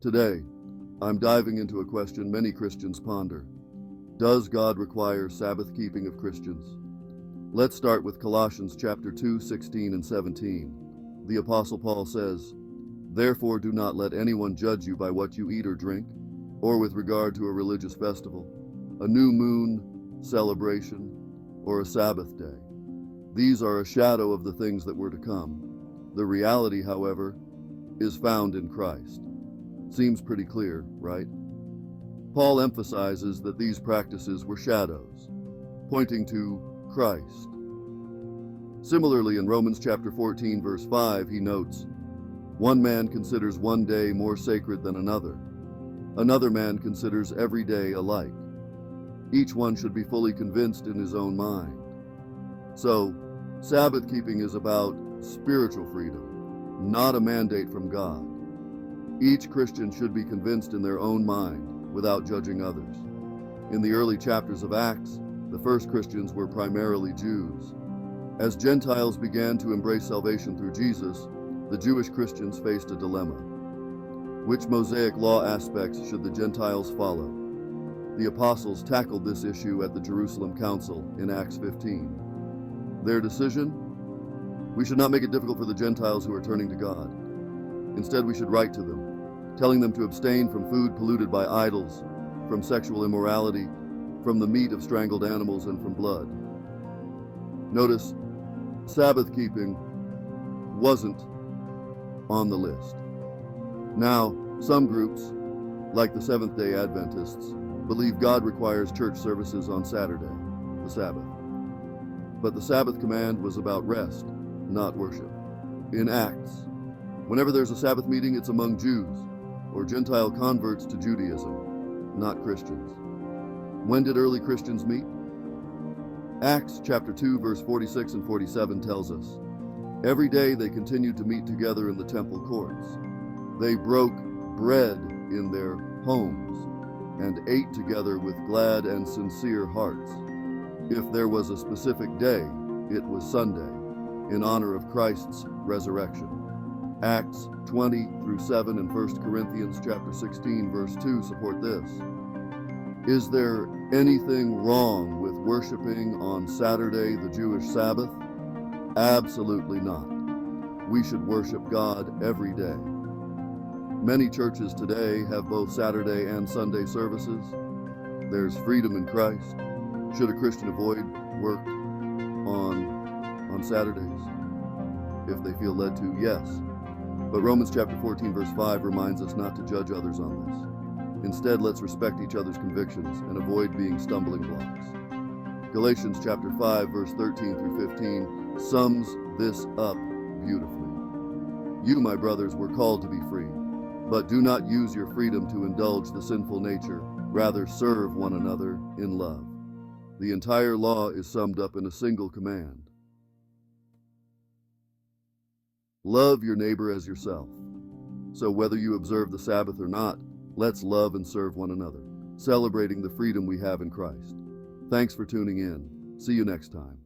Today, I'm diving into a question many Christians ponder. Does God require Sabbath-keeping of Christians? Let's start with Colossians chapter 2, 16 and 17. The Apostle Paul says, "Therefore do not let anyone judge you by what you eat or drink, or with regard to a religious festival, a new moon celebration, or a Sabbath day. These are a shadow of the things that were to come. The reality, however, is found in Christ." Seems pretty clear, right? Paul emphasizes that these practices were shadows, pointing to Christ. Similarly, in Romans chapter 14, verse 5, he notes, "One man considers one day more sacred than another. Another man considers every day alike. Each one should be fully convinced in his own mind." So, Sabbath keeping is about spiritual freedom, not a mandate from God. Each Christian should be convinced in their own mind without judging others. In the early chapters of Acts, the first Christians were primarily Jews. As Gentiles began to embrace salvation through Jesus, the Jewish Christians faced a dilemma. Which Mosaic law aspects should the Gentiles follow? The apostles tackled this issue at the Jerusalem Council in Acts 15. Their decision? We should not make it difficult for the Gentiles who are turning to God. Instead, we should write to them, telling them to abstain from food polluted by idols, from sexual immorality, from the meat of strangled animals, and from blood. Notice, Sabbath keeping wasn't on the list. Now, some groups, like the Seventh-day Adventists, believe God requires church services on Saturday, the Sabbath. But the Sabbath command was about rest, not worship. In Acts, whenever there's a Sabbath meeting, it's among Jews or Gentile converts to Judaism, not Christians. When did early Christians meet? Acts chapter 2, verse 46 and 47 tells us, "Every day they continued to meet together in the temple courts. They broke bread in their homes and ate together with glad and sincere hearts. If there was a specific day, it was Sunday, in honor of Christ's resurrection." Acts 20 through 7 and 1 Corinthians chapter 16 verse 2 support this. Is there anything wrong with worshiping on Saturday, the Jewish Sabbath? Absolutely not. We should worship God every day. Many churches today have both Saturday and Sunday services. There's freedom in Christ. Should a Christian avoid work on Saturdays? If they feel led to, yes. But Romans chapter 14 verse 5 reminds us not to judge others on this. Instead, let's respect each other's convictions and avoid being stumbling blocks. Galatians chapter 5 verse 13 through 15 sums this up beautifully. "You, my brothers, were called to be free, but do not use your freedom to indulge the sinful nature. Rather, serve one another in love." The entire law is summed up in a single command. Love your neighbor as yourself. So whether you observe the Sabbath or not, let's love and serve one another, celebrating the freedom we have in Christ. Thanks for tuning in. See you next time.